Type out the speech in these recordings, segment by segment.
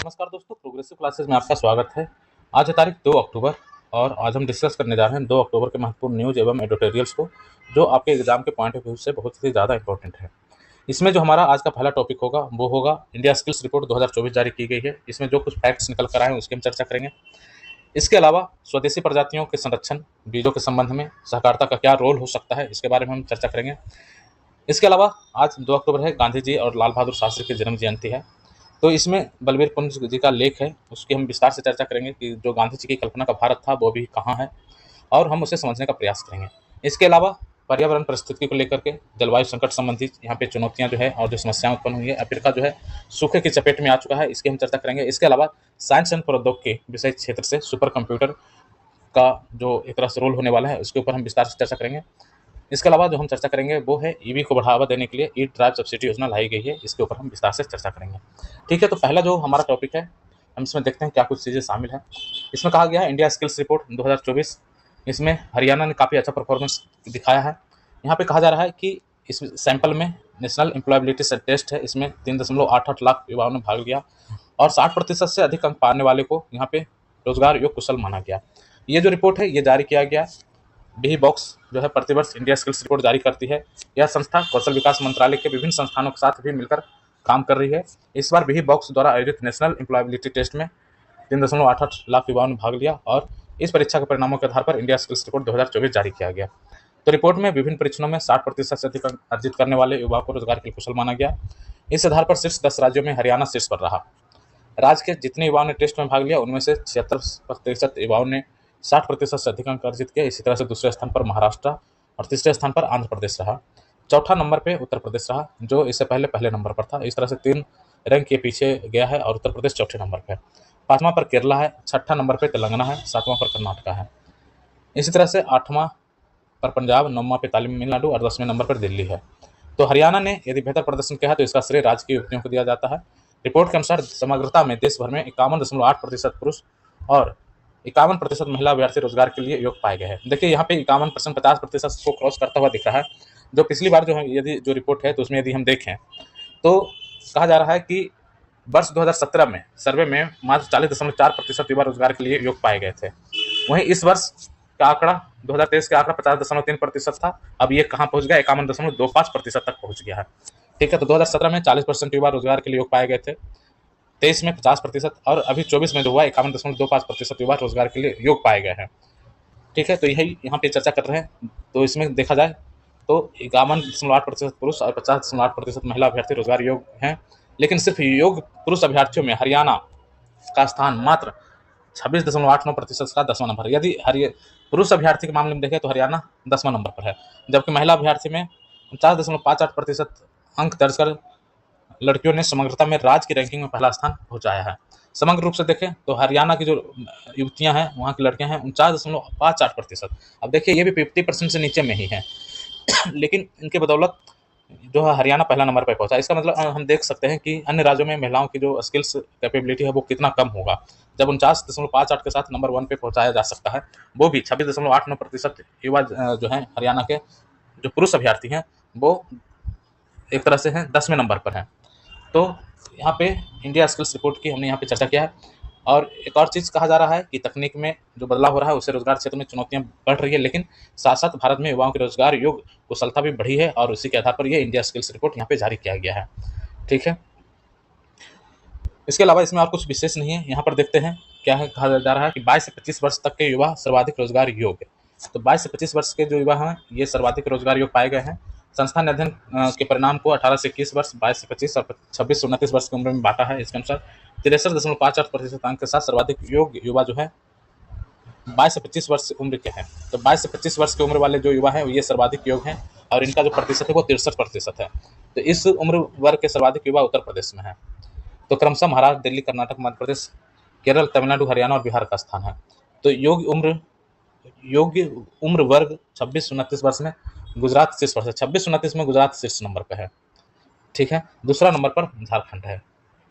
नमस्कार दोस्तों, progressive classes में आपका स्वागत है। आज है तारीख 2 अक्टूबर और आज हम डिस्कस करने जा रहे हैं 2 अक्टूबर के महत्वपूर्ण न्यूज़ एवं एडिटोरियल्स को, जो आपके एग्जाम के पॉइंट ऑफ व्यू से बहुत ही ज़्यादा इंपॉर्टेंट है। इसमें जो हमारा आज का पहला टॉपिक होगा वो होगा इंडिया स्किल्स रिपोर्ट 2024 जारी की गई है। इसमें जो कुछ फैक्ट्स निकल कर आए हैं उसकी हम चर्चा करेंगे। इसके अलावा स्वदेशी प्रजातियों के संरक्षण, बीजों के संबंध में सहकारिता का क्या रोल हो सकता है, इसके बारे में हम चर्चा करेंगे। इसके अलावा आज 2 अक्टूबर है, गांधी जी और लाल बहादुर शास्त्री की जन्म जयंती है। तो इसमें बलबीर पुंज जी का लेख है, उसकी हम विस्तार से चर्चा करेंगे कि जो गांधी जी की कल्पना का भारत था वो भी कहाँ है, और हम उसे समझने का प्रयास करेंगे। इसके अलावा पर्यावरण परिस्थिति को लेकर के जलवायु संकट संबंधी यहाँ पे चुनौतियाँ जो है और जो समस्याएं उत्पन्न हुई है, अफ्रीका जो है सूखे की चपेट में आ चुका है, इसकी हम चर्चा करेंगे। इसके अलावा साइंस एंड प्रौद्योगिकी विषय क्षेत्र से सुपर कंप्यूटर का जो एक तरह से रोल होने वाला है उसके ऊपर हम विस्तार से चर्चा करेंगे। इसके अलावा जो हम चर्चा करेंगे वो है ईवी को बढ़ावा देने के लिए ई ड्राइव सब्सिडी योजना लाई गई है, इसके ऊपर हम विस्तार से चर्चा करेंगे। ठीक है, तो पहला जो हमारा टॉपिक है हम इसमें देखते हैं क्या कुछ चीज़ें शामिल हैं। इसमें कहा गया है इंडिया स्किल्स रिपोर्ट 2024, इसमें हरियाणा ने काफ़ी अच्छा परफॉर्मेंस दिखाया है। यहाँ पे कहा जा रहा है कि इस सैंपल में नेशनल एम्प्लॉयबिलिटी टेस्ट है, इसमें 3.88 लाख युवाओं ने भाग लिया और 60% से अधिक अंक पाने वाले को यहाँ पे रोजगार योग कुशल माना गया। ये जो रिपोर्ट है ये जारी किया गया बी बॉक्स जो है प्रतिवर्ष इंडिया स्किल्स रिपोर्ट जारी करती है। यह संस्था कौशल विकास मंत्रालय के विभिन्न संस्थानों के साथ भी मिलकर काम कर रही है। इस बार बी बॉक्स द्वारा आयोजित नेशनल एम्प्लॉयबिलिटी टेस्ट में 3.88 लाख युवाओं ने भाग लिया और इस परीक्षा के परिणामों के आधार पर इंडिया स्किल्स रिपोर्ट 2024 जारी किया गया। तो रिपोर्ट में विभिन्न परीक्षणों में 60% से अधिक अर्जित करने वाले युवाओं को रोजगार के लिए कुशल माना गया। इस आधार पर शीर्ष 10 राज्यों में हरियाणा शीर्ष पर रहा। राज्य के जितने युवाओं ने टेस्ट में भाग लिया उनमें से 76% युवाओं ने 60% से अधिक अंक अर्जित किया। इसी तरह से दूसरे स्थान पर महाराष्ट्र और तीसरे स्थान पर आंध्र प्रदेश रहा। चौथा नंबर पे उत्तर प्रदेश रहा, जो इससे पहले नंबर पर था। इस तरह से 3 रैंक के पीछे गया है और उत्तर प्रदेश चौथे नंबर पर है। 5वां पर केरला है, 6ठा नंबर पर तेलंगाना है, 7वां पर कर्नाटका है। इसी तरह से 8वां पर पंजाब, 9वां पे तमिलनाडु और 10वें नंबर पर दिल्ली है। तो हरियाणा ने यदि बेहतर प्रदर्शन किया है तो इसका श्रेय राज्य की युवतियों को दिया जाता है। रिपोर्ट के अनुसार समग्रता में देश भर में 51.8% पुरुष और 51% महिला अभ्यर्थी रोजगार के लिए योग्य पाए गए हैं। देखिए यहाँ पे 51% 50% को क्रॉस करता हुआ दिख रहा है। जो पिछली बार जो है यदि जो रिपोर्ट है तो उसमें यदि हम देखें तो कहा जा रहा है कि वर्ष 2017 में सर्वे में मात्र 40.4% युवा रोजगार के लिए योग्य पाए गए थे। वहीं इस वर्ष का आंकड़ा 2023 का आंकड़ा 50.3% था। अब ये कहाँ पहुंच गया, 51.25% तक पहुंच गया है। ठीक है, तो 2017 में 40% युवा रोजगार के लिए योग्य पाए गए थे, 23 में 50% और अभी 24 में जो हुआ 51.25% युवा रोजगार के लिए योग्य पाए गए हैं। ठीक है, तो यही यहाँ पे चर्चा कर रहे हैं। तो इसमें देखा जाए तो 51.8% पुरुष और 50.8% महिला अभ्यर्थी रोजगार योग्य हैं, लेकिन सिर्फ योग्य पुरुष अभ्यर्थियों में हरियाणा का स्थान मात्र 26.89% का 10वां नंबर है। यदि पुरुष अभ्यर्थी के मामले में देखें तो हरियाणा 10वां नंबर पर है, जबकि महिला अभ्यर्थी में 49.58% अंक दर्ज कर लड़कियों ने समग्रता में राज्य की रैंकिंग में पहला स्थान पहुंचाया है। समग्र रूप से देखें तो हरियाणा की जो युवतियां हैं, वहाँ की लड़कियां हैं 49.58%। अब देखिए ये भी 50% से नीचे में ही है लेकिन इनके बदौलत जो है हरियाणा पहला नंबर पर पहुंचा। इसका मतलब हम देख सकते हैं कि अन्य राज्यों में महिलाओं की जो स्किल्स कैपेबिलिटी है वो कितना कम होगा, जब 49.58 के साथ नंबर 1 पे पहुंचाया जा सकता है। वो भी 26.89% युवा जो है हरियाणा के जो पुरुष अभ्यर्थी हैं वो एक तरह से हैं 10वें नंबर पर हैं। तो यहाँ पे इंडिया स्किल्स रिपोर्ट की हमने यहाँ पे चर्चा किया है। और एक और चीज़ कहा जा रहा है कि तकनीक में जो बदलाव हो रहा है उससे रोजगार क्षेत्र में चुनौतियां बढ़ रही है, लेकिन साथ साथ भारत में युवाओं की रोजगार योग कुशलता भी बढ़ी है और उसी के आधार पर ये इंडिया स्किल्स रिपोर्ट यहाँ पे जारी किया गया है। ठीक है, इसके अलावा इसमें और कुछ विशेष नहीं है। यहाँ पर देखते हैं क्या है, कहा जा रहा है कि 22 से 25 वर्ष तक के युवा सर्वाधिक रोजगार योग्य। तो 22 से 25 वर्ष के जो युवा हैं ये सर्वाधिक रोजगार योग्य पाए गए हैं। संस्था ने अध्ययन के परिणाम को 18 से 21 वर्ष, 22 से 25 और 26 से 29 वर्ष की उम्र में बांटा है। इसके अनुसार 63.58% अंक के साथ सर्वाधिक योग्य युवा जो है 22 से 25 वर्ष की उम्र के हैं। तो 22 से 25 वर्ष की उम्र वाले जो युवा हैं ये सर्वाधिक योग्य हैं और इनका जो प्रतिशत है वो 63% है। तो इस उम्र वर्ग के सर्वाधिक युवा उत्तर प्रदेश में है। तो क्रमशः महाराष्ट्र, दिल्ली, कर्नाटक, मध्य प्रदेश, केरल, तमिलनाडु, हरियाणा और बिहार का स्थान है। तो योग्य उम्र वर्ग 26 से 29 वर्ष में गुजरात शीर्ष पर है। 26 से 29 में गुजरात शीर्ष नंबर पर है। ठीक है, दूसरा नंबर पर झारखंड है।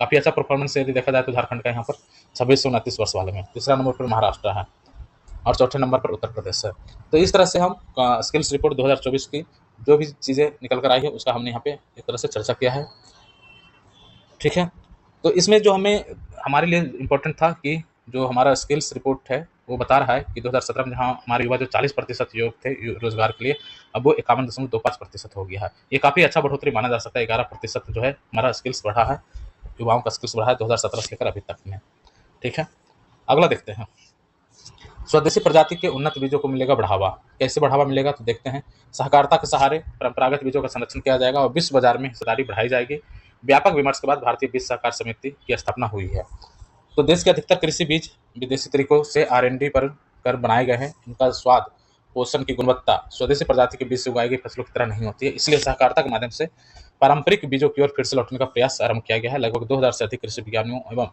काफ़ी अच्छा परफॉर्मेंस यदि देखा जाए तो झारखंड का यहाँ पर 26 से 29 वर्ष वाले में। तीसरा नंबर पर महाराष्ट्र है और चौथे नंबर पर उत्तर प्रदेश है। तो इस तरह से हम स्किल्स रिपोर्ट 2024 की जो भी चीज़ें निकल कर आई है उसका हमने यहाँ पे एक तरह से चर्चा किया है। ठीक है, तो इसमें जो हमारे लिए इम्पोर्टेंट था कि जो हमारा स्किल्स रिपोर्ट है वो बता रहा है कि 2017 में जहाँ हमारे युवा जो 40% युवक थे रोजगार के लिए, अब वो 51.25% हो गया है। ये काफ़ी अच्छा बढ़ोतरी माना जा सकता है। 11% जो है हमारा स्किल्स बढ़ा है, युवाओं का स्किल्स बढ़ा है 2017 से लेकर अभी तक में। ठीक है, अगला देखते हैं। स्वदेशी प्रजाति के उन्नत बीजों को मिलेगा बढ़ावा। कैसे बढ़ावा मिलेगा तो देखते हैं। सहकारिता के सहारे परंपरागत बीजों का संरक्षण किया जाएगा और विश्व बाजार में हिस्सेदारी बढ़ाई जाएगी। व्यापक विमर्श के बाद भारतीय बीज सहकार समिति की स्थापना हुई है। तो देश के अधिकतर कृषि बीज विदेशी तरीकों से R&D पर कर बनाए गए हैं। इनका स्वाद, पोषण की गुणवत्ता स्वदेशी प्रजाति के बीज से उगाई गई फसलों की तरह नहीं होती है। इसलिए सहकारिता के माध्यम से पारंपरिक बीजों की ओर फिर से लौटने का प्रयास आरंभ किया गया है। लगभग 2000 से अधिक कृषि विज्ञानियों एवं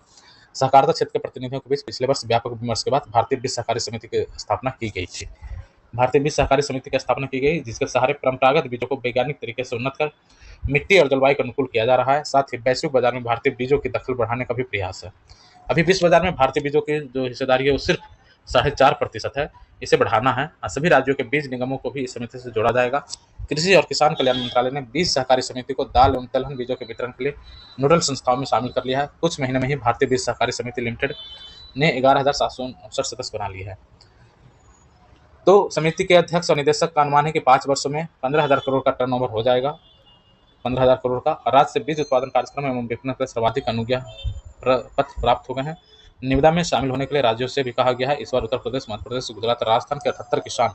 सहकारिता क्षेत्र के प्रतिनिधियों के बीच पिछले वर्ष व्यापक विमर्श के बाद भारतीय बीज सहकारी समिति की स्थापना की गई थी। भारतीय बीज सहकारी समिति की स्थापना की गई, जिसके सहारे परंपरागत बीजों को वैज्ञानिक तरीके से उन्नत कर मिट्टी और जलवायु के अनुकूल किया जा रहा है। साथ ही वैश्विक बाजार में भारतीय बीजों की दखल बढ़ाने का भी प्रयास है। अभी विश्व बाजार में भारतीय बीजों की जो हिस्सेदारी है वो सिर्फ 4.5% है। इसे बढ़ाना है और सभी राज्यों के बीज निगमों को भी इस समिति से जोड़ा जाएगा। कृषि और किसान कल्याण मंत्रालय ने बीज सहकारी समिति को दाल एवं तिलहन बीजों के वितरण के लिए नोडल संस्थाओं में शामिल कर लिया है। कुछ महीने में ही भारतीय बीज सहकारी समिति लिमिटेड ने 11,759 सदस्य बना लिए हैं। तो समिति के अध्यक्ष और निदेशक का अनुमान है कि 5 वर्षों में 15,000 करोड़ का टर्नओवर हो जाएगा, 15,000 करोड़ का। और राज्य से बीज उत्पादन कार्यक्रम एवं विपणन के सर्वाधिक अनुज्ञा पत्र प्राप्त हो गए हैं। निविदा में शामिल होने के लिए राज्यों से भी कहा गया है। इस बार उत्तर प्रदेश, मध्य प्रदेश, गुजरात और राजस्थान के 78 किसान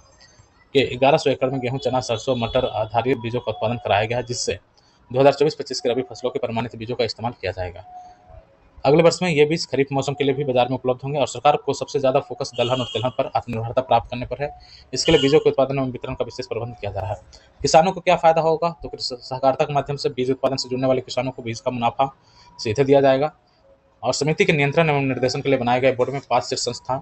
के 1100 एकड़ में गेहूं, चना, सरसों, मटर आधारित बीजों का उत्पादन कराया गया है, जिससे 2024-25 के रबी फसलों के प्रमाणित बीजों का इस्तेमाल किया जाएगा। अगले वर्ष में ये बीज खरीफ मौसम के लिए भी बाजार में उपलब्ध होंगे। और सरकार को सबसे ज्यादा फोकस दलहन और तिलहन पर आत्मनिर्भरता प्राप्त करने पर है। इसके लिए बीजों के उत्पादन एवं वितरण का विशेष प्रबंध किया जा रहा है। किसानों को क्या फायदा होगा तो सहकारिता के माध्यम से बीज उत्पादन से जुड़ने वाले किसानों को बीज का मुनाफा सीधे दिया जाएगा। और समिति के नियंत्रण एवं निर्देशन के लिए बनाए गए बोर्ड में 5 शीर्ष संस्थान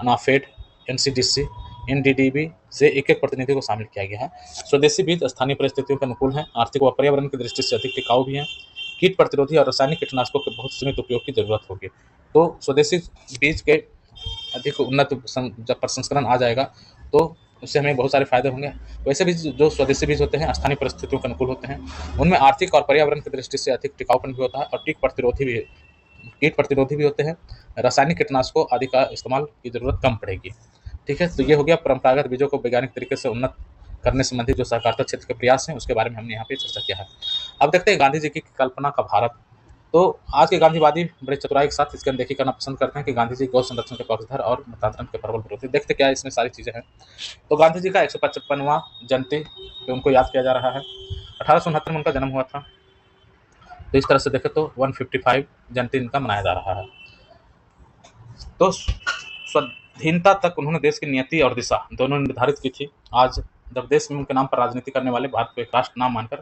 नाफेड, NCDC, NDDB से एक प्रतिनिधि को शामिल किया गया है। स्वदेशी बीज स्थानीय परिस्थितियों के अनुकूल हैं, आर्थिक व पर्यावरण की दृष्टि से अधिक टिकाऊ भी हैं। कीट प्रतिरोधी और रासायनिक कीटनाशकों के बहुत सीमित उपयोग की जरूरत होगी। तो स्वदेशी बीज के अधिक उन्नत जब प्रसंस्करण आ जाएगा तो उससे हमें बहुत सारे फायदे होंगे। वैसे भी जो स्वदेशी बीज होते हैं स्थानीय परिस्थितियों के अनुकूल होते हैं, उनमें आर्थिक और पर्यावरण की दृष्टि से अधिक टिकाऊपन भी होता है और कीट प्रतिरोधी भी होते हैं। रासायनिक कीटनाशकों आदि का इस्तेमाल की जरूरत कम पड़ेगी। ठीक है, तो ये हो गया परंपरागत बीजों को वैज्ञानिक तरीके से उन्नत करने संबंधी जो सहकारिता क्षेत्र के प्रयास हैं उसके बारे में हमने यहाँ पे चर्चा किया है। अब देखते हैं गांधी जी की कल्पना का भारत। तो आज के गांधीवादी बड़े चतुराई के साथ इसकी अनदेखी करना पसंद करते हैं कि गांधी जी गौ संरक्षण के पक्षधर और मतांतरण के प्रबल विरोधी। देखते क्या इसमें सारी चीजें हैं। तो गांधी जी का 155वां जयंती उनको याद किया जा रहा है। 1869 में उनका जन्म हुआ था। तो इस तरह से देखें तो 155 जयंती इनका मनाया जा रहा है। तो स्वाधीनता तक उन्होंने देश की नियति और दिशा दोनों निर्धारित की थी। आज जब देश में उनके नाम पर राजनीति करने वाले भारत को एक राष्ट्र नाम मानकर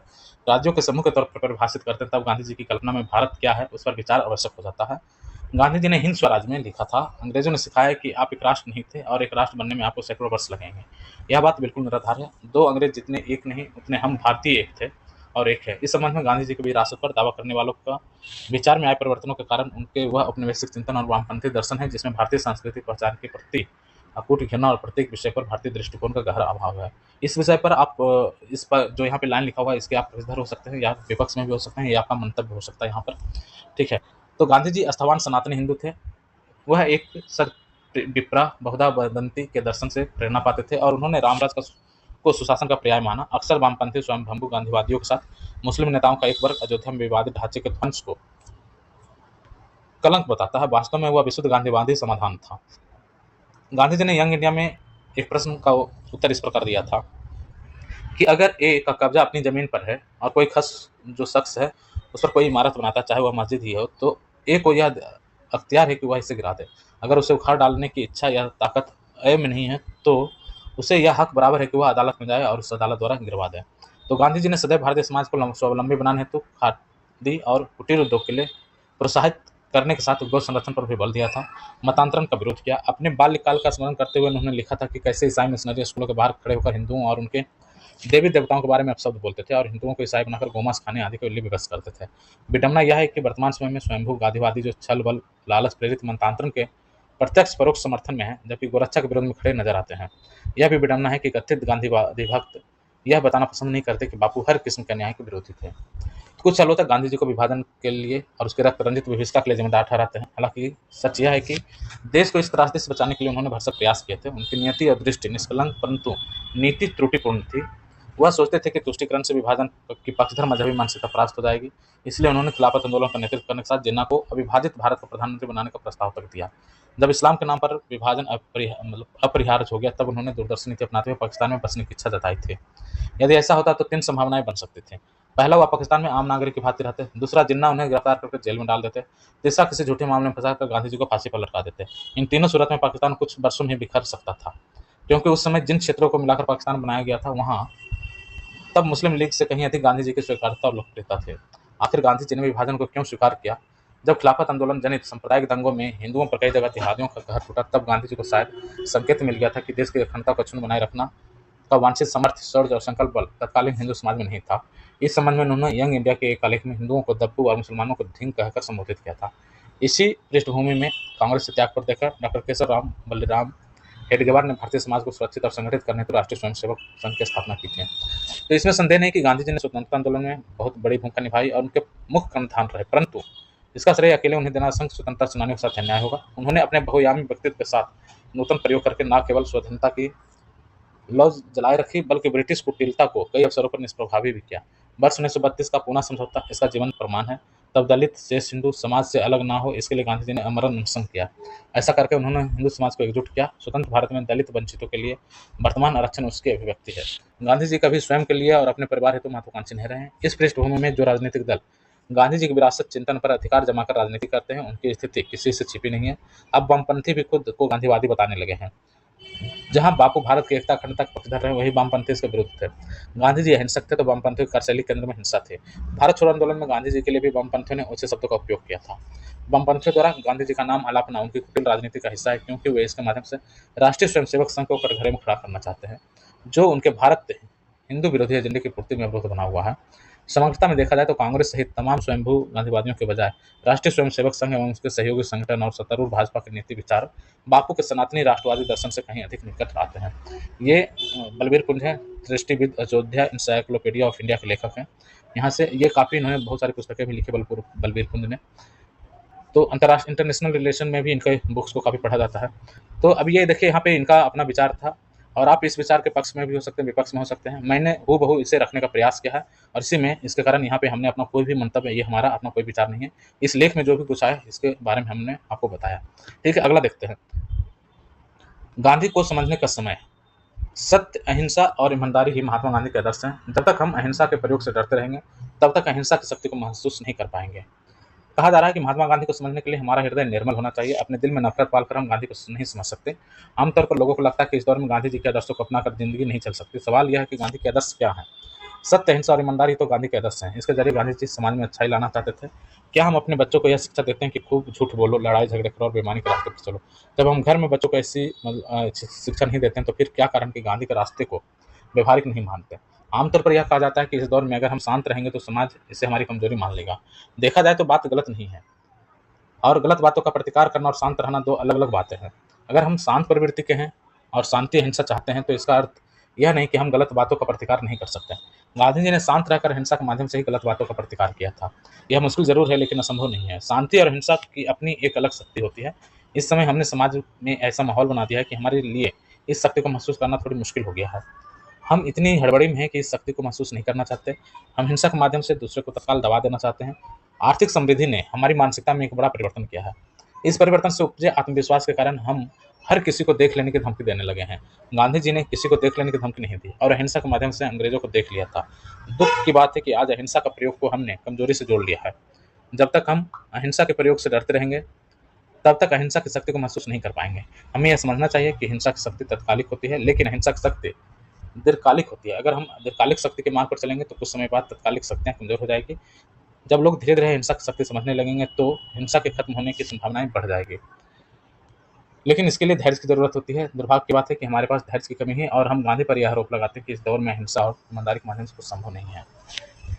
राज्यों के समूह के तौर पर परिभाषित करते हैं, तब गांधी जी की कल्पना में भारत क्या है उस पर विचार आवश्यक हो जाता है। गांधी जी ने हिंद स्वराज में लिखा था, अंग्रेजों ने सिखाया कि आप एक राष्ट्र नहीं थे और एक राष्ट्र बनने में आपको सैकड़ों वर्ष लगेंगे। यह बात बिल्कुल निराधार है। 2 अंग्रेज जितने एक नहीं उतने हम भारतीय एक थे और एक है। इस संबंध में गांधी जी की विरासत पर दावा करने वालों का विचार में आए परिवर्तनों के कारण उनके वह औपनिवेशिक चिंतन और वामपंथी दर्शन है, जिसमें भारतीय सांस्कृतिक पहचान के प्रति अकूट घृणा और प्रत्येक विषय पर भारतीय दृष्टिकोण का गहरा अभाव है। इस विषय पर आप इस पर जो यहाँ पे लाइन लिखा हुआ है इसके आप पक्षधर हो सकते हैं या विपक्ष में भी हो सकते हैं, ये आपका मंतव्य हो सकता है यहाँ पर। ठीक है, तो गांधी जी अस्थावान सनातनी हिंदू थे। वह एक सत विप्रा बहुधा वदंती के दर्शन से प्रेरणा पाते थे और उन्होंने रामराज को सुशासन का पर्याय माना। अक्सर वामपंथी स्वयंभू गांधीवादियों के साथ मुस्लिम नेताओं का एक वर्ग अयोध्या में विवादित ढांचे के ध्वंस को कलंक बताता है। वास्तव में वह विशुद्ध गांधीवादी समाधान था। गांधी जी ने यंग इंडिया में एक प्रश्न का उत्तर इस प्रकार दिया था कि अगर ए का कब्जा अपनी जमीन पर है और कोई जो शख्स है उस पर कोई इमारत बनाता है, चाहे वह मस्जिद ही हो, तो ए को यह अख्तियार है कि वह इसे गिरा दे। अगर उसे उखाड़ डालने की इच्छा या ताकत ए में नहीं है तो उसे यह हक बराबर है कि वह अदालत में जाए और उस अदालत द्वारा गिरवा दे। तो गांधी जी ने सदैव भारतीय समाज को स्वावलंबी बनाने हेतु खादी और कुटीर उद्योग के लिए प्रोत्साहित करने के साथ गौ संरक्षण पर भी बल दिया था। मतांतरण का विरोध किया। अपने बाल्यकाल का स्मरण करते हुए उन्होंने लिखा था कि कैसे ईसाई मिशनरी स्कूलों के बाहर खड़े होकर हिंदुओं और उनके देवी देवताओं के बारे में अपशब्द बोलते थे और हिंदुओं को ईसाई बनाकर गोमांस खाने आदि के लिए विवश करते थे। विडंबना यह है कि वर्तमान समय में स्वयंभू गांधीवादी जो छल बल लालच प्रेरित मतांतरण के प्रत्यक्ष परोक्ष समर्थन में है, जबकि गोरक्षा के विरोध में खड़े नजर आते हैं। यह भी विडंबना है कि कथित गांधीवादी भक्त यह बताना पसंद नहीं करते कि बापू हर किस्म के अन्याय के विरोधी थे। कुछ सालों तक गांधी जी को विभाजन के लिए और उसके रक्त रंजित विभिषिका के लिए जिम्मेदार ठहराते हैं। हालांकि सच यह है कि देश को इस त्रासदी से बचाने के लिए उन्होंने भरसक प्रयास किए थे। उनकी नियति और दृष्टि निष्कलंक परंतु नीति त्रुटिपूर्ण थी। वह सोचते थे कि तुष्टीकरण से विभाजन की पक्षधर मजहबी मानसिकता परास्त हो जाएगी। इसलिए उन्होंने खिलाफत आंदोलन का नेतृत्व करने के साथ जिन्ना को अविभाजित भारत का प्रधानमंत्री बनाने का प्रस्ताव तक दिया। जब इस्लाम के नाम पर विभाजन अपरिहार्य हो गया, तब उन्होंने दूरदर्शी नीति अपनाते हुए पाकिस्तान में बसने की इच्छा जताई थी। यदि ऐसा होता तो 3 संभावनाएं बन सकती थी। पहला, वह पाकिस्तान में आम नागरिक की भांति रहते। दूसरा, जिन्ना उन्हें गिरफ्तार करके जेल में डाल देते। तीसरा, किसी झूठे मामले में फंसाकर गांधी जी को फांसी पर लटका देते। इन तीनों सूरत में पाकिस्तान कुछ वर्षों में बिखर सकता था, क्योंकि उस समय जिन क्षेत्रों को मिलाकर पाकिस्तान बनाया गया था, वहां तब मुस्लिम लीग से कहीं अधिक गांधी जी की स्वीकार्यता और लोकप्रियता थे। आखिर गांधी जी ने विभाजन को क्यों स्वीकार किया? जब खिलाफत आंदोलन जनित सांप्रदायिक दंगों में हिंदुओं पर कई जगह जिहादियों का कहर टूटा, तब गांधी जी को शायद संकेत मिल गया था कि देश की अखंडता को अक्षुण्ण बनाए रखना का वांछित समर्थ, शौर्य और संकल्प बल तत्कालीन हिंदू समाज में नहीं था। इस संबंध में उन्होंने यंग इंडिया के एक आलेख में हिंदुओं को दब्बू और मुसलमानों को ढींग कहकर संबोधित किया था। इसी पृष्ठभूमि में कांग्रेस से त्याग पर देकर डॉक्टर केशव राम बलिराम हेडगेवार ने भारतीय समाज को सुरक्षित और संगठित करने हेतु राष्ट्रीय स्वयंसेवक संघ की स्थापना की थी। तो इसमें संदेह नहीं कि गांधी जी ने स्वतंत्रता आंदोलन में बहुत बड़ी भूमिका निभाई और उनके मुख्य कर्णधार रहे, परंतु इसका श्रेय अकेले उन्हें देना संघ स्वतंत्रता सेनानियों के साथ अन्याय होगा। उन्होंने अपने बहुआयामी व्यक्तित्व के साथ नूतन प्रयोग करके न केवल स्वाधीनता की लौ जलाए रखी, बल्कि ब्रिटिश कुटिलता को कई अवसरों पर निष्प्रभावी भी किया। वर्ष 1932 का पूना समझौता इसका जीवंत प्रमाण है। तब दलित शेष हिंदू समाज से अलग ना हो, इसके लिए गांधी जी ने आमरण अनशन किया। ऐसा करके उन्होंने हिंदू समाज को एकजुट किया। स्वतंत्र भारत में दलित वंचितों के लिए वर्तमान आरक्षण उसकी अभिव्यक्ति है। गांधी जी कभी स्वयं के लिए और अपने परिवार हेतु महत्वाकांक्षी नहीं रहे हैं। इस पृष्ठभूमि में जो राजनीतिक दल गांधी जी की विरासत चिंतन पर अधिकार जमा कर राजनीति करते हैं, उनकी स्थिति किसी से छिपी नहीं है। अब वामपंथी भी खुद को गांधीवादी बताने लगे हैं। जहां बापू भारत की एकता अखंडता के पक्षधर रहे, वही वामपंथी इसके विरुद्ध थे। गांधी जी अहिंसक थे तो वामपंथी कार्यशैली केंद्र में हिंसा थे। भारत छोड़ो आंदोलन में गांधी जी के लिए भी वामपंथियों ने उच्च शब्दों का उपयोग किया था। वामपंथियों द्वारा गांधी जी का नाम आलापना उनकी कुटिल राजनीति का हिस्सा है, क्योंकि वे इसके माध्यम से राष्ट्रीय स्वयंसेवक संघ को कटघरे में खड़ा करना चाहते हैं, जो उनके भारत हिंदू विरोधी एजेंडे की पूर्ति में अवरोध बना हुआ है। समग्रता में देखा जाए तो कांग्रेस सहित तमाम स्वयंभू गांधीवादियों के बजाय राष्ट्रीय स्वयंसेवक संघ एवं उसके सहयोगी संगठन और सत्तारूढ़ भाजपा के नीति विचार बापू के सनातनी राष्ट्रवादी दर्शन से कहीं अधिक निकट आते हैं। ये बलबीर कुंज हैं, दृष्टिविद अयोध्या इंसाइक्लोपीडिया ऑफ इंडिया के लेखक हैं। यहाँ से ये काफ़ी इन्होंने बहुत सारी पुस्तकें भी लिखी बलबीर कुंज ने। तो अंतर्राष्ट्रीय इंटरनेशनल रिलेशन में भी इनके बुक्स को काफ़ी पढ़ा जाता है। तो अब ये देखिए, यहाँ पे इनका अपना विचार था और आप इस विचार के पक्ष में भी हो सकते हैं, विपक्ष में हो सकते हैं। मैंने हूबहू इसे रखने का प्रयास किया है और इसी में इसके कारण यहाँ पे हमने अपना कोई भी मंतव्य, ये हमारा अपना कोई विचार नहीं है। इस लेख में जो भी कुछ आया इसके बारे में हमने आपको बताया। ठीक है, अगला देखते हैं। गांधी को समझने का समय। सत्य, अहिंसा और ईमानदारी ही महात्मा गांधी के आदर्श हैं। जब तक हम अहिंसा के प्रयोग से डरते रहेंगे, तब तक अहिंसा की शक्ति को महसूस नहीं कर पाएंगे। कहा जा रहा है कि महात्मा गांधी को समझने के लिए हमारा हृदय निर्मल होना चाहिए। अपने दिल में नफरत पालकर हम गांधी को नहीं समझ सकते। आमतौर पर लोगों को लगता है कि इस दौर में गांधी जी के आदर्शों को अपनाकर जिंदगी नहीं चल सकती। सवाल यह है कि गांधी के आदर्श क्या हैं? सत्य, अहिंसा और ईमानदारी तो गांधी के आदर्श हैं। इसके जरिए गांधी जी समाज में अच्छाई लाना चाहते थे। क्या हम अपने बच्चों को यह शिक्षा देते हैं कि खूब झूठ बोलो, लड़ाई झगड़े करो और बेईमानी के रास्ते पर चलो? जब हम घर में बच्चों को ऐसी शिक्षा नहीं देते हैं, तो फिर क्या कारण कि गांधी के रास्ते को व्यवहारिक नहीं मानते? आमतौर पर यह कहा जाता है कि इस दौर में अगर हम शांत रहेंगे तो समाज इसे हमारी कमजोरी मान लेगा। देखा जाए तो बात गलत नहीं है, और गलत बातों का प्रतिकार करना और शांत रहना दो अलग अलग बातें हैं। अगर हम शांत प्रवृत्ति के हैं और शांति अहिंसा चाहते हैं, तो इसका अर्थ यह नहीं कि हम गलत बातों का प्रतिकार नहीं कर सकते। गांधी जी ने शांत रहकर अहिंसा के माध्यम से ही गलत बातों का प्रतिकार किया था। यह मुश्किल जरूर है, लेकिन असंभव नहीं है। शांति और अहिंसा की अपनी एक अलग शक्ति होती है। इस समय हमने समाज में ऐसा माहौल बना दिया है कि हमारे लिए इस शक्ति को महसूस करना थोड़ी मुश्किल हो गया है। हम इतनी हड़बड़ी में हैं कि इस शक्ति को महसूस नहीं करना चाहते। हम हिंसा के माध्यम से दूसरे को तत्काल दबा देना चाहते हैं। आर्थिक समृद्धि ने हमारी मानसिकता में एक बड़ा परिवर्तन किया है। इस परिवर्तन से उपजे आत्मविश्वास के कारण हम हर किसी को देख लेने की धमकी देने लगे हैं। गांधी जी ने किसी को देख लेने की धमकी नहीं दी और अहिंसा के माध्यम से अंग्रेजों को देख लिया था। दुख की बात है कि आज अहिंसा का प्रयोग को हमने कमजोरी से जोड़ लिया है। जब तक हम अहिंसा के प्रयोग से डरते रहेंगे, तब तक अहिंसा की शक्ति को महसूस नहीं कर पाएंगे। हमें यह समझना चाहिए कि हिंसा की शक्ति तत्कालिक होती है, लेकिन अहिंसा की शक्ति दीर्घकालिक होती है। अगर हम दीर्घकालिक शक्ति के मार्ग पर चलेंगे तो कुछ समय बाद तत्कालिक शक्तियाँ कमजोर हो जाएगी। जब लोग धीरे धीरे हिंसा की शक्ति समझने लगेंगे, तो हिंसा के खत्म होने की संभावनाएं बढ़ जाएगी। लेकिन इसके लिए धैर्य की जरूरत होती है। दुर्भाग्य की बात है कि हमारे पास धैर्य की कमी है और हम गांधी पर यह आरोप लगाते हैं कि इस दौर में हिंसा और ईमानदारी के माध्यम से कुछ संभव नहीं है।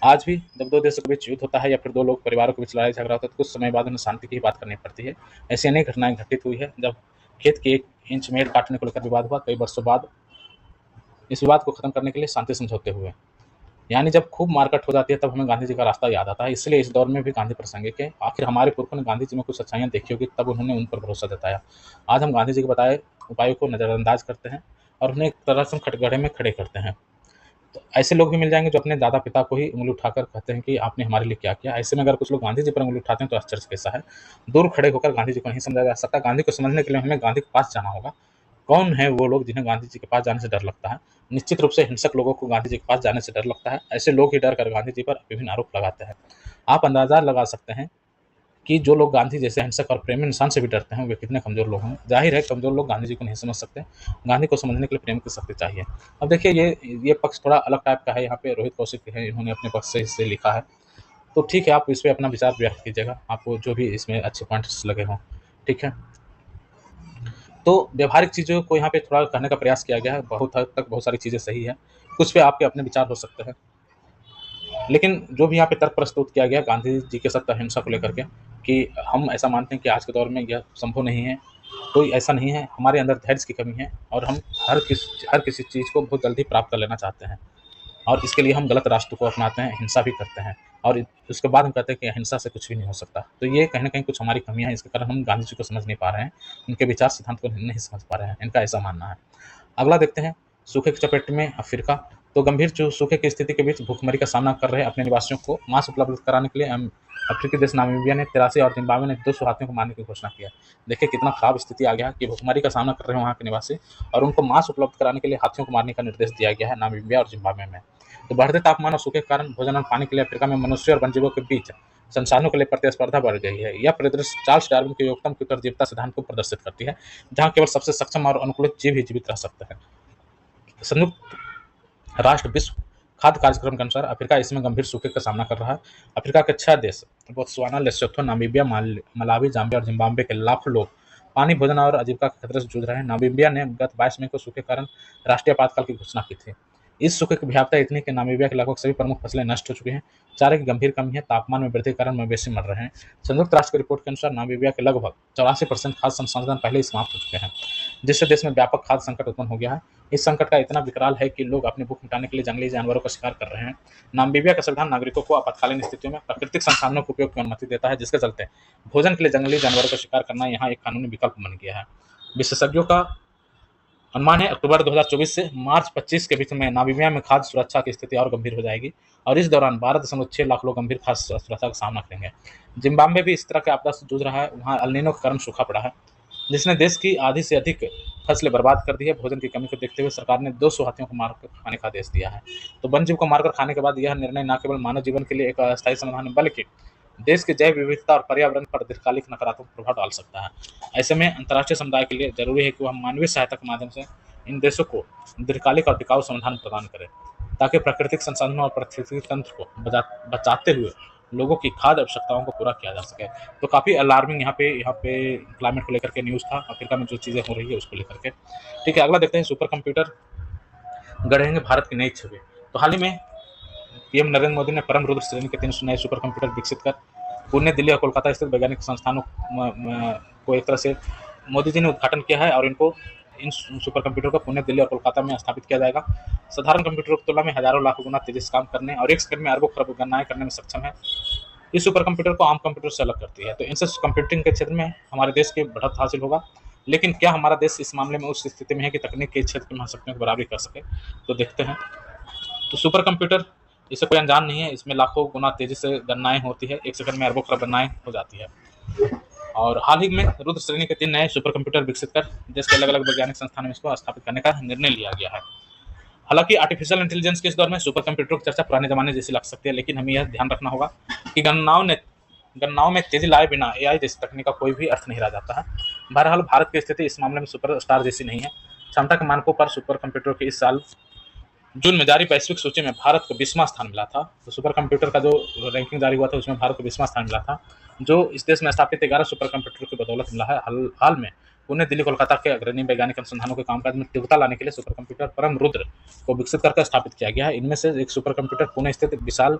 आज भी जब दो देशों के बीच युद्ध होता है या फिर दो लोग परिवारों के बीच लड़ाई झगड़ा होता है, तो कुछ समय बाद उन्हें शांति की ही बात करनी पड़ती है। ऐसी अनेक घटनाएं घटित हुई है। जब खेत की 1 इंच मेड़ काटने को लेकर विवाद हुआ, कई वर्षों बाद इस विवाद को खत्म करने के लिए शांति समझौते हुए। यानी जब खूब मारकट हो जाती है तब हमें गांधी जी का रास्ता याद आता है। इसलिए इस दौर में भी गांधी प्रासंगिक है। आखिर हमारे पुरखों ने गांधी जी में कुछ अच्छाइयाँ देखी होगी तब उन्होंने उन पर भरोसा जताया। आज हम गांधी जी के बताए उपायों को नज़रअंदाज करते हैं और उन्हें एक तरह से हम कटघरे में खड़े करते हैं। तो ऐसे लोग भी मिल जाएँगे जो अपने दादा-पिता को ही उँगली उठाकर कहते हैं कि आपने हमारे लिए क्या किया? ऐसे में अगर कुछ लोग गांधी जी पर उँगली उठाते हैं तो आश्चर्य कैसा है? दूर खड़े होकर गांधी जी को नहीं समझा जा सकता। गांधी को समझने के लिए हमें गांधी के पास जाना होगा। कौन है वो लोग जिन्हें गांधी जी के पास जाने से डर लगता है? निश्चित रूप से हिंसक लोगों को गांधी जी के पास जाने से डर लगता है। ऐसे लोग ही डर कर गांधी जी पर विभिन्न आरोप लगाते हैं। आप अंदाज़ा लगा सकते हैं कि जो लोग गांधी जैसे हिंसक और प्रेमी इंसान से भी डरते हैं, वे कितने कमज़ोर लोग हैं। ज़ाहिर है कमज़ोर लोग गांधी जी को नहीं समझ सकते। गांधी को समझने के लिए प्रेम की शक्ति चाहिए। अब देखिए ये पक्ष थोड़ा अलग टाइप का है। यहाँ पे रोहित कौशिक है, इन्होंने अपने पक्ष से इसे लिखा है। तो ठीक है, आप इस पे अपना विचार व्यक्त कीजिएगा, आपको जो भी इसमें अच्छे पॉइंट्स लगे हों। ठीक है? तो व्यावहारिक चीज़ों को यहाँ पे थोड़ा कहने का प्रयास किया गया है। बहुत हद तक बहुत सारी चीज़ें सही हैं। कुछ पे आपके अपने विचार हो सकते हैं। लेकिन जो भी यहाँ पे तर्क प्रस्तुत किया गया गांधी जी के साथ अहिंसा को लेकर के, कि हम ऐसा मानते हैं कि आज के दौर में यह संभव नहीं है। कोई ऐसा नहीं है, हमारे अंदर धैर्य की कमी है और हम हर किसी चीज़ को बहुत जल्दी प्राप्त कर लेना चाहते हैं और इसके लिए हम गलत रास्ते को अपनाते हैं, हिंसा भी करते हैं और उसके बाद हम कहते हैं कि अहिंसा से कुछ भी नहीं हो सकता। तो ये कहीं न कहीं कुछ हमारी कमियाँ हैं, इसके कारण हम गांधी जी को समझ नहीं पा रहे हैं, उनके विचार सिद्धांत को नहीं समझ पा रहे हैं, इनका ऐसा मानना है। अगला देखते हैं, सूखे की चपेट में अफ्रीका। तो गंभीर जो सूखे की स्थिति के बीच भूखमरी का सामना कर रहे अपने निवासियों को मांस उपलब्ध कराने के लिए अफ्रीकी देश नामीबिया ने 83 और जिम्बाब्वे ने 200 हाथियों को मारने की घोषणा की है। देखिए कितना खराब स्थिति आ गया कि भूखमरी का सामना कर रहे हैं वहाँ के निवासी और उनको मांस उपलब्ध कराने के लिए हाथियों को मारने का निर्देश दिया गया है नामीबिया और जिम्बाब्वे में। तो बढ़ते तापमान और सूखे के कारण भोजन और पानी के लिए अफ्रीका में मनुष्य और वन्यजीवों के बीच संसाधनों के लिए प्रतिस्पर्धा बढ़ गई है। यह परिदृश्य चार्ल्स डार्विन के योगदान की उत्तरजीविता सिद्धांत को प्रदर्शित करती है, जहाँ केवल सबसे सक्षम और अनुकूलित जीव ही जीवित रह सकते हैं। संयुक्त राष्ट्र विश्व खाद्य कार्यक्रम के अनुसार अफ्रीका इसमें गंभीर सूखे का सामना कर रहा है। अफ्रीका के 6 देश Botswana, Lesotho, Namibia, Malawi, Zambia और जिम्बाब्वे के लाखों लोग पानी, भोजन और आजीविका के खतरे से जूझ रहे हैं। नामीबिया ने गत 22 मई को सूखे के कारण राष्ट्रीय आपातकाल की घोषणा की थी। इस सूखे की भयावता इतनी कि नामीबिया की लगभग सभी प्रमुख फसलें नष्ट हो चुकी हैं। चारे की गंभीर कमी है, तापमान में वृद्धि के कारण मवेशी मर रहे हैं। संयुक्त राष्ट्र की रिपोर्ट के अनुसार नामीबिया के लगभग 84% खाद्य संसाधन पहले ही समाप्त हो चुके हैं, जिससे देश में व्यापक खाद्य संकट उत्पन्न हो गया है। इस संकट का इतना विकराल है कि लोग अपनी भूख मिटाने के लिए जंगली जानवरों का शिकार कर रहे हैं। नामीबिया का संविधान नागरिकों को आपातकालीन स्थितियों में प्राकृतिक संसाधनों के उपयोग की अनुमति देता है, जिसके चलते भोजन के लिए जंगली जानवरों का शिकार करना यहाँ एक कानूनी विकल्प बन गया है। विशेषज्ञों का अनुमान है अक्टूबर 2024 से मार्च 25 के बीच में नामीबिया में खाद्य सुरक्षा की स्थिति और गंभीर हो जाएगी और इस दौरान 12.6 लाख लोग गंभीर खाद्य सुरक्षा का सामना करेंगे। जिम्बाब्वे भी इस तरह के आपदा से जूझ रहा है। वहाँ अल नीनो के कारण सूखा पड़ा है, जिसने देश की आधी से अधिक फसलें बर्बाद कर दी है। भोजन की कमी को देखते हुए सरकार ने 200 हाथियों को मारकर खाने का आदेश दिया है। तो वन्य जीव को मारकर खाने के बाद यह निर्णय न केवल मानव जीवन के लिए एक अस्थायी समाधान है, बल्कि देश के जैव विविधता और पर्यावरण पर दीर्घकालिक नकारात्मक प्रभाव डाल सकता है। ऐसे में अंतर्राष्ट्रीय समुदाय के लिए जरूरी है कि वह मानवीय सहायता के माध्यम से इन देशों को दीर्घकालिक और टिकाऊ समाधान प्रदान करें, ताकि प्राकृतिक संसाधनों और पारिस्थितिक तंत्र को बचाते हुए लोगों की खाद्य आवश्यकताओं को पूरा किया जा सके। तो काफ़ी अलार्मिंग यहाँ पे क्लाइमेट को लेकर के न्यूज़ था, अफ्रीका में जो चीज़ें हो रही है उसको लेकर के। ठीक है, अगला देखते हैं, सुपर कंप्यूटर गढ़ेंगे भारत की नई छवि। तो हाल ही में पीएम नरेंद्र मोदी ने परम रुद्र श्रेणी के 3 नए सुपर कंप्यूटर विकसित कर पुणे, दिल्ली और कोलकाता स्थित वैज्ञानिक संस्थानों को एक तरह से मोदी जी ने उद्घाटन किया है और इन सुपर कंप्यूटर को पुणे, दिल्ली और कोलकाता में स्थापित किया जाएगा। साधारण कंप्यूटरों की तुलना में हजारों लाखों गुना तेजी से काम करने और एक सेकंड में अरबों खरबों गणनाएं करने में सक्षम है। इस सुपर कंप्यूटर को आम कंप्यूटर से अलग करती है। तो इनसे कंप्यूटिंग के क्षेत्र में हमारे देश की बढ़त हासिल होगा। लेकिन क्या हमारा देश इस मामले में उस स्थिति में है कि तकनीक के क्षेत्र में महाशक्तियों की बराबरी कर सके? तो देखते हैं। तो सुपर कंप्यूटर, इसे कोई अनजान नहीं है, इसमें लाखों गुना तेजी से गणनाएं होती है, एक सेकंड में अरबों खरब गणनाएं हो जाती है। और हाल ही में रुद्र श्रेणी के 3 नए सुपर कंप्यूटर विकसित कर देश के अलग अलग वैज्ञानिक संस्थानों में इसको स्थापित करने का निर्णय लिया गया है। हालांकि आर्टिफिशियल इंटेलिजेंस के इस दौर में सुपर कंप्यूटरों की चर्चा पुराने जमाने जैसी लग सकती है, लेकिन हमें यह ध्यान रखना होगा कि गणनाओं में तेजी लाए बिना एआई जैसी तकनीक का कोई भी अर्थ नहीं रह जाता है। बहरहाल भारत की स्थिति इस मामले में सुपर स्टार जैसी नहीं है। क्षमता के मानकों पर सुपर कंप्यूटर के इस साल जून में जारी वैश्विक सूची में भारत को 20वां स्थान मिला था। तो सुपर कंप्यूटर का जो रैंकिंग जारी हुआ था उसमें भारत को 20वां स्थान मिला था, जो इस देश में स्थापित 11 सुपर कंप्यूटर की बदौलत मिला है। हाल में पुणे, दिल्ली, कोलकाता के अग्रणी वैज्ञानिक अनुसंधानों के कामकाज में तीव्रता लाने के लिए सुपर कंप्यूटर परम रुद्र को विकसित करके स्थापित किया गया है। इनमें से एक सुपर कंप्यूटर पुणे स्थित विशाल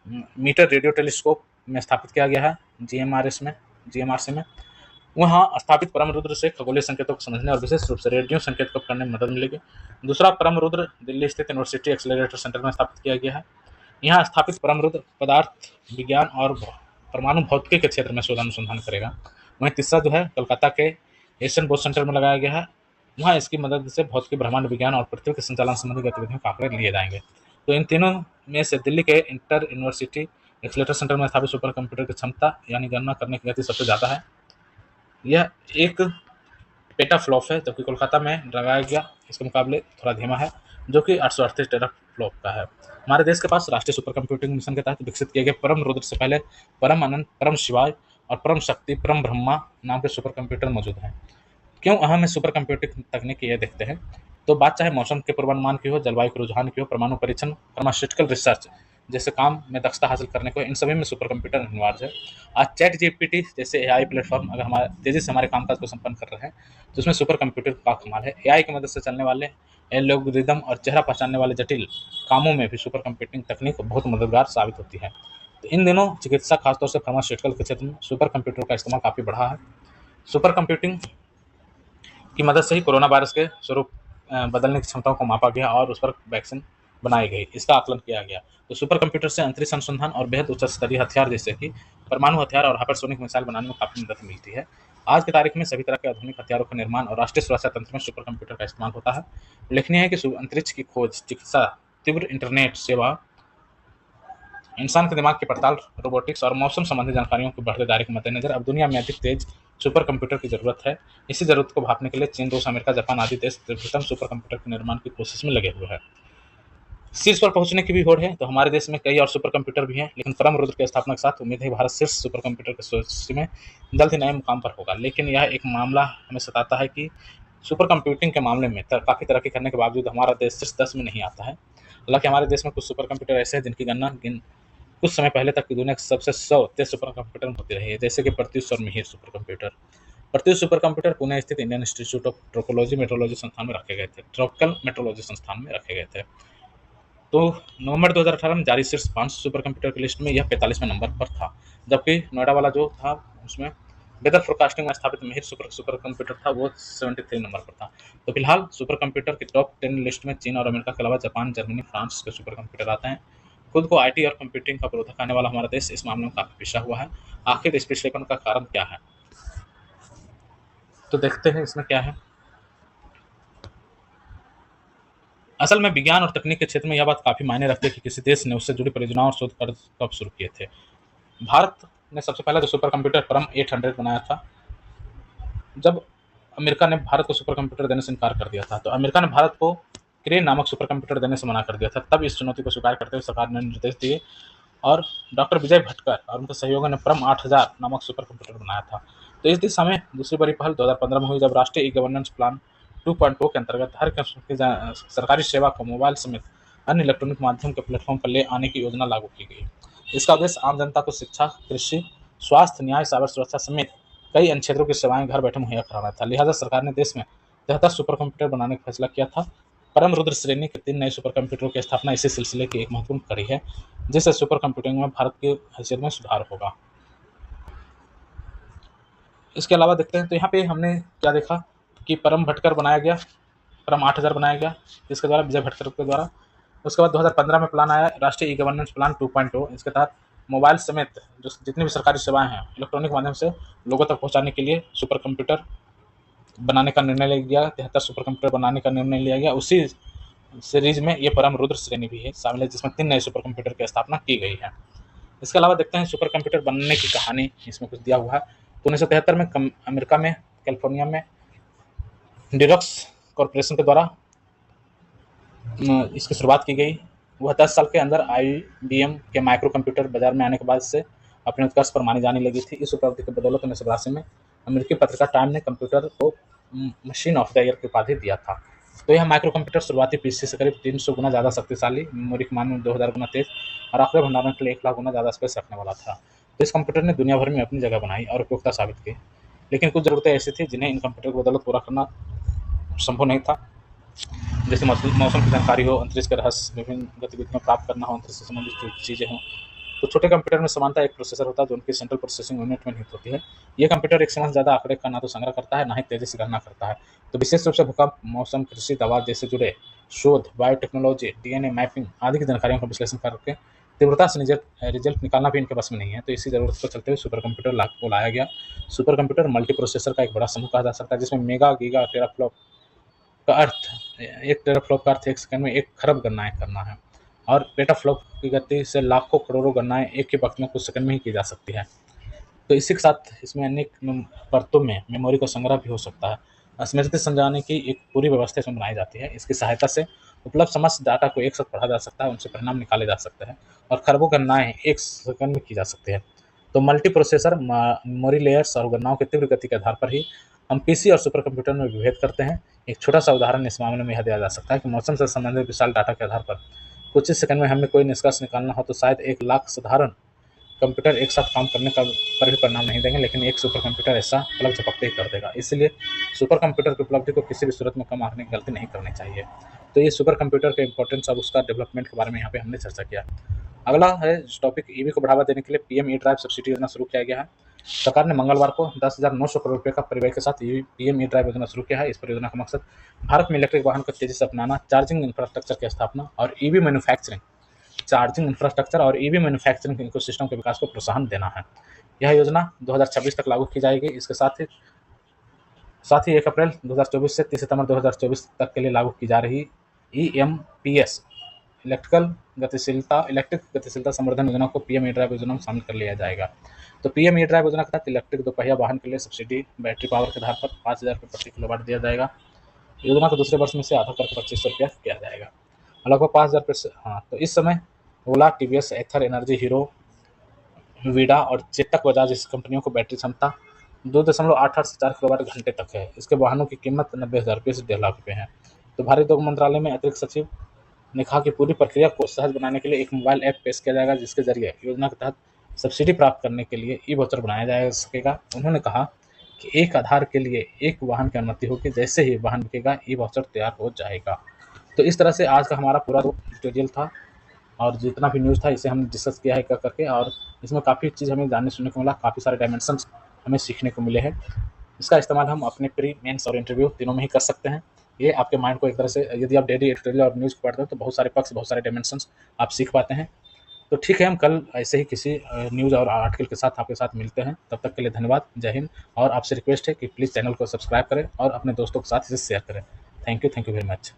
मीटर रेडियो टेलीस्कोप में स्थापित किया गया है, जीएमआरसी में। वहाँ स्थापित परम रुद्र से खगोलीय संकेतों को समझने और विशेष रूप से रेडियो संकेत को करने में मदद मिलेगी। दूसरा परम रुद्र दिल्ली स्थित यूनिवर्सिटी एक्सेलरेटर सेंटर में स्थापित किया गया है। यहाँ स्थापित परम रुद्र पदार्थ विज्ञान और परमाणु भौतिकी के क्षेत्र में शोध अनुसंधान करेगा। वहीं तीसरा जो है कलकत्ता के एशियन बोस सेंटर में लगाया गया है। वहाँ इसकी मदद से भौतिकी, ब्रह्मांड विज्ञान और पृथ्वी के संचालन संबंधी गतिविधियों के आंकड़े लिए जाएंगे। तो इन तीनों में से दिल्ली के इंटर यूनिवर्सिटी एक्सेलरेटर सेंटर में स्थापित सुपर कंप्यूटर की क्षमता यानी गणना करने की गति सबसे ज़्यादा है। यह एक पेटाफ्लॉप है, जबकि कोलकाता में लगाया गया इसके मुकाबले थोड़ा धीमा है, जो कि 838 टेराफ्लॉप का है। हमारे देश के पास राष्ट्रीय सुपर कंप्यूटिंग मिशन के तहत विकसित किए गए परम रुद्र से पहले परम अनंत, परम शिवाय और परम शक्ति, परम ब्रह्मा नाम के सुपर कंप्यूटर मौजूद हैं। क्यों अहम है सुपर कंप्यूटिंग तकनीक, ये देखते हैं। तो बात चाहे मौसम के पूर्वानुमान की हो, जलवायु के रुझान की हो, परमाणु परीक्षण, फार्मास्यूटिकल रिसर्च जैसे काम में दक्षता हासिल करने को, इन सभी में सुपर कंप्यूटर अनिवार्य है। आज चैट जीपीटी जैसे एआई प्लेटफॉर्म अगर हमारे तेजी से हमारे कामकाज को संपन्न कर रहे हैं, तो उसमें सुपर कंप्यूटर का कमाल है। एआई की मदद से चलने वाले एल्गोरिदम और चेहरा पहचानने वाले जटिल कामों में भी सुपर कंप्यूटिंग तकनीक बहुत मददगार साबित होती है। तो इन दिनों चिकित्सा, खासतौर से फार्मास्यूटिकल के क्षेत्र में सुपर कंप्यूटर का इस्तेमाल काफ़ी बढ़ा है। सुपर कंप्यूटिंग की मदद से ही कोरोना वायरस के स्वरूप बदलने की क्षमताओं को मापा गया और उस पर वैक्सीन बनाई गई, इसका आकलन किया गया। तो सुपर कंप्यूटर से अंतरिक्ष अनुसंधान और बेहद उच्च स्तरीय हथियार जैसे कि परमाणु हथियार और हाइपरसोनिक मिसाइल बनाने में काफ़ी मदद मिलती है। आज की तारीख में सभी तरह के आधुनिक हथियारों का निर्माण और राष्ट्रीय सुरक्षा तंत्र में सुपर कंप्यूटर का इस्तेमाल होता है। उल्लेखनीय है कि अंतरिक्ष की खोज, चिकित्सा, तीव्र इंटरनेट सेवा, इंसान के दिमाग की पड़ताल, रोबोटिक्स और मौसम संबंधी जानकारियों के बढ़ते दायरे के मद्देनजर अब दुनिया में अधिक तेज सुपर कंप्यूटर की जरूरत है। इसी जरूरत को भांपने के लिए चीन, रूस, अमेरिका, जापान आदि देश तीव्रतम सुपर कंप्यूटर के निर्माण की कोशिश में लगे हुए हैं। शीर्ष पर पहुंचने की भी होड़ है। तो हमारे देश में कई और सुपर कंप्यूटर भी हैं, लेकिन परम रुद्र की स्थापना के साथ उम्मीद है भारत शीर्ष सुपर कंप्यूटर की सूची में जल्द ही नए मुकाम पर होगा। लेकिन यह एक मामला हमें सताता है कि सुपर कंप्यूटिंग के मामले में काफ़ी तरक्की करने के बावजूद हमारा देश शीर्ष 10 में नहीं आता है। हालांकि हमारे देश में कुछ सुपर कंप्यूटर ऐसे हैं जिनकी गणना कुछ समय पहले तक की दुनिया के सबसे 100 तेज सुपर कंप्यूटर होती रही है, जैसे कि प्रत्युष और Mihir super computer. Pratyush super computer Pune स्थित इंडियन इंस्टीट्यूट ऑफ ट्रोपोलॉजी मेट्रोलॉजी संस्थान में रखे गए थे, ट्रॉपिकल मेट्रोलॉजी संस्थान में रखे गए थे। तो नवंबर 2018 में जारी शीर्ष 500 सुपर कंप्यूटर की लिस्ट में यह 45वें नंबर पर था, जबकि नोएडा वाला जो था उसमें वेदर फोरकास्टिंग में स्थापित मिहिर सुपर कंप्यूटर था, वो 73 नंबर पर था। तो फिलहाल सुपर कंप्यूटर की टॉप 10 लिस्ट में चीन और अमेरिका के अलावा जापान, जर्मनी, फ्रांस के सुपर कंप्यूटर आते हैं। खुद को आईटी और कंप्यूटिंग का प्रोधक आने वाला हमारा देश इस मामले में काफी पिछड़ा हुआ है। आखिर इस पिछड़ेपन का कारण क्या है, तो देखते हैं इसमें क्या है। असल में विज्ञान और तकनीक के क्षेत्र में यह बात काफी मायने रखती है कि किसी देश ने उससे जुड़ी परियोजनाओं और शोध कार्य कब शुरू किए थे। भारत ने सबसे पहले तो सुपर कंप्यूटर परम 800 बनाया था, जब अमेरिका ने भारत को सुपर कंप्यूटर देने से इनकार कर दिया था। तो अमेरिका ने भारत को क्रेन नामक सुपर कंप्यूटर देने से मना कर दिया था। तब इस चुनौती को स्वीकार करते हुए सरकार ने निर्देश दिए और डॉक्टर विजय भटकर और उनके सहयोगियों ने परम 8000 नामक सुपर कंप्यूटर बनाया था। तो इस दिशा में दूसरी बड़ी पहल 2015 में हुई, जब राष्ट्रीय ई गवर्नेंस प्लान 2.0 के अंतर्गत हर किस्म की सरकारी सेवा को मोबाइल समेत अन्य इलेक्ट्रॉनिक माध्यम के प्लेटफॉर्म पर ले आने की योजना लागू की गई। इसका उद्देश्य आम जनता को शिक्षा, कृषि, स्वास्थ्य, न्याय, साइबर सुरक्षा समेत कई अन्य क्षेत्रों की सेवाएं घर बैठे मुहैया कराना था। लिहाजा सरकार ने देश में 73 सुपर कंप्यूटर बनाने का फैसला किया था। परम रुद्र श्रेणी के 3 नए सुपर कंप्यूटरों की स्थापना इसी सिलसिले की एक महत्वपूर्ण कड़ी है, जिससे सुपर कंप्यूटिंग में भारत की हैसियत में सुधार होगा। इसके अलावा देखते हैं, तो यहाँ पे हमने क्या देखा कि परम भटकर बनाया गया, परम 8000 बनाया गया, जिसके द्वारा विजय भटकर के द्वारा। उसके बाद 2015 में प्लान आया राष्ट्रीय ई गवर्नेंस प्लान 2.0। इसके तहत मोबाइल समेत जो जितनी भी सरकारी सेवाएं हैं इलेक्ट्रॉनिक माध्यम से लोगों तक पहुंचाने के लिए सुपर कंप्यूटर बनाने का निर्णय लिया गया। 73 सुपर कंप्यूटर बनाने का निर्णय लिया गया। उसी सीरीज में ये परम रुद्र श्रेणी भी है शामिल है, जिसमें 3 नए सुपर कंप्यूटर की स्थापना की गई है। इसके अलावा देखते हैं सुपर कंप्यूटर बनने की कहानी, इसमें कुछ दिया हुआ है। तो 1973 में अमेरिका में कैलिफोर्निया में डिरक्स कॉरपोरेशन के द्वारा इसकी शुरुआत की गई। वह 10 साल के अंदर IBM के माइक्रो कंप्यूटर बाजार में आने के बाद से अपने उत्कर्ष पर मानी जाने लगी थी। इस उपलब्धि की बदौलत 1982 में अमेरिकी पत्रिका टाइम ने कंप्यूटर को मशीन ऑफ द ईयर की उपाधि दिया था। तो यह माइक्रो कंप्यूटर शुरुआती पीसी से करीब 300 गुना ज़्यादा शक्तिशाली, मेमोरी के मान में 2000 गुना तेज और आंकड़े भंडारण के लिए 1 लाख गुना ज़्यादा स्पेस रखने वाला था। तो इस कंप्यूटर ने दुनिया भर में अपनी जगह बनाई और उपयोगिता साबित की। लेकिन कुछ ज़रूरतें ऐसी थी जिन्हें इन कंप्यूटर की बदौलत पूरा करना संभव नहीं था, जैसे मौसम की जानकारी हो, अंतरिक्ष के रहस्य, विभिन्न गतिविधियाँ प्राप्त करना हो, अंतरिक्ष से संबंधित चीज़ें हों, तो छोटे कंप्यूटर में समानता एक प्रोसेसर होता है जो उनकी सेंट्रल प्रोसेसिंग यूनिट में निहित होती है। ये कंप्यूटर एक समय से ज़्यादा आंकड़े का ना तो संग्रह करता है, ना ही तेज़ी से गणना करता है। तो विशेष रूप से भूकंप, मौसम, कृषि, दवा जैसे जुड़े शोध, बायोटेक्नोलॉजी, डीएनए मैपिंग आदि की जानकारियों का विश्लेषण करके तीव्रता से रिजल्ट निकालना भी इनके बस में नहीं है। तो इसी ज़रूरत को चलते हुए सुपर कंप्यूटर को लाया गया। सुपर कंप्यूटर मल्टी प्रोसेसर का एक बड़ा समूह कहा जा सकता है, जिसमें मेगा, गीगा, टेराफ्लॉप का अर्थ 1 टेराफ्लॉप का अर्थ 1 सेकंड में 1 खरब गणनाएँ करना है और पेटाफ्लॉप की गति से लाखों करोड़ों गणनाएँ एक ही वक़्त में कुछ सेकंड में ही की जा सकती है। तो इसी के साथ इसमें अनेक परतों में मेमोरी का संग्रह भी हो सकता है। स्मृति समझाने की एक पूरी व्यवस्था इसमें बनाई जाती है। इसकी सहायता से उपलब्ध समस्त डाटा को एक साथ पढ़ा जा सकता है, उनसे परिणाम निकाले जा सकते हैं और खरबों गणनाएँ 1 सेकंड में की जा सकती है। तो मल्टी प्रोसेसर मेमोरी लेयर्स और गणनाओं की तीव्र गति के आधार पर ही हम पीसी और सुपर कंप्यूटर में विभेद करते हैं। एक छोटा-सा उदाहरण इस मामले में यह दिया जा सकता है कि मौसम से संबंधित विशाल डाटा के आधार पर कुछ ही सेकंड में हमें कोई निष्कर्ष निकालना हो तो शायद 1 लाख साधारण कंप्यूटर एक साथ काम करने का पर भी परिणाम नहीं देंगे, लेकिन एक सुपर कंप्यूटर ऐसा पलक झपकते ही कर देगा। इसलिए सुपर कंप्यूटर की उपलब्धि को किसी भी सूरत में कम आंकने की गलती नहीं करनी चाहिए। तो ये सुपर कंप्यूटर के इंपॉर्टेंस और उसका डेवलपमेंट के बारे में यहाँ पे हमने चर्चा किया। अगला है टॉपिक, ईवी को बढ़ावा देने के लिए पीएम ई ड्राइव सब्सिडी योजना शुरू किया गया है। सरकार ने मंगलवार को 10,900 करोड़ रुपए का परिव्यय के साथ पीएम ई ड्राइव योजना शुरू किया है। इस परियोजना का मकसद भारत में इलेक्ट्रिक वाहन को तेजी से अपनाना, चार्जिंग इंफ्रास्ट्रक्चर की स्थापना और ईवी मैन्युफैक्चरिंग इकोसिस्टम के विकास को प्रोत्साहन देना है। यह योजना 2026 तक लागू की जाएगी। इसके साथ ही 1 अप्रैल 2024 से 30 सितंबर 2024 तक के लिए लागू की जा रही ईएमपीएस इलेक्ट्रिक गतिशीलता संवर्धन योजना को पीएम ई ड्राइव योजना में शामिल कर लिया जाएगा। तो पीएम ई ड्राइव योजना के तहत इलेक्ट्रिक दोपहिया वाहन के लिए सब्सिडी बैटरी पावर के आधार पर 5,000 रुपये प्रति किलोवाट दिया जाएगा। योजना को दूसरे वर्ष में से आधा करके 2,500 रुपया किया जाएगा, लगभग 5,000 रुपये से। हाँ, तो इस समय ओला, टीवीएस, एथर एनर्जी, हीरो, वीडा और चेतक बजाज जैसी कंपनियों को बैटरी क्षमता 2.88 से 4 किलोवाट घंटे तक है। इसके वाहनों की कीमत 90,000 रुपये से 1.5 लाख रुपये है। तो भारतीय उद्योग मंत्रालय में अतिरिक्त सचिव ने कहा कि पूरी प्रक्रिया को सहज बनाने के लिए एक मोबाइल ऐप पेश किया जाएगा, जिसके जरिए योजना के तहत सब्सिडी प्राप्त करने के लिए ई वाउचर बनाया जा सकेगा। उन्होंने कहा कि एक आधार के लिए एक वाहन की अनुमति होगी, जैसे ही वाहन बिकेगा ई वाउचर तैयार हो जाएगा। तो इस तरह से आज का हमारा पूरा ट्यूटोरियल था और जितना भी न्यूज़ था इसे हमने डिस्कस किया है करके, और इसमें काफ़ी चीज़ हमें जानने सुनने को मिला, काफ़ी सारे डायमेंशंस हमें सीखने को मिले हैं। इसका इस्तेमाल हम अपने प्री, मेंस और इंटरव्यू तीनों में ही कर सकते हैं। ये आपके माइंड को एक तरह से, यदि आप डेली एडिटोरियल और न्यूज़ पढ़ते हो तो बहुत सारे पक्ष, बहुत सारे डायमेंशंस आप सीख पाते हैं। तो ठीक है, हम कल ऐसे ही किसी न्यूज़ और आर्टिकल के साथ आपके साथ मिलते हैं। तब तक के लिए धन्यवाद, जय हिंद। और आपसे रिक्वेस्ट है कि प्लीज़ चैनल को सब्सक्राइब करें और अपने दोस्तों के साथ इसे शेयर करें। Thank you very much.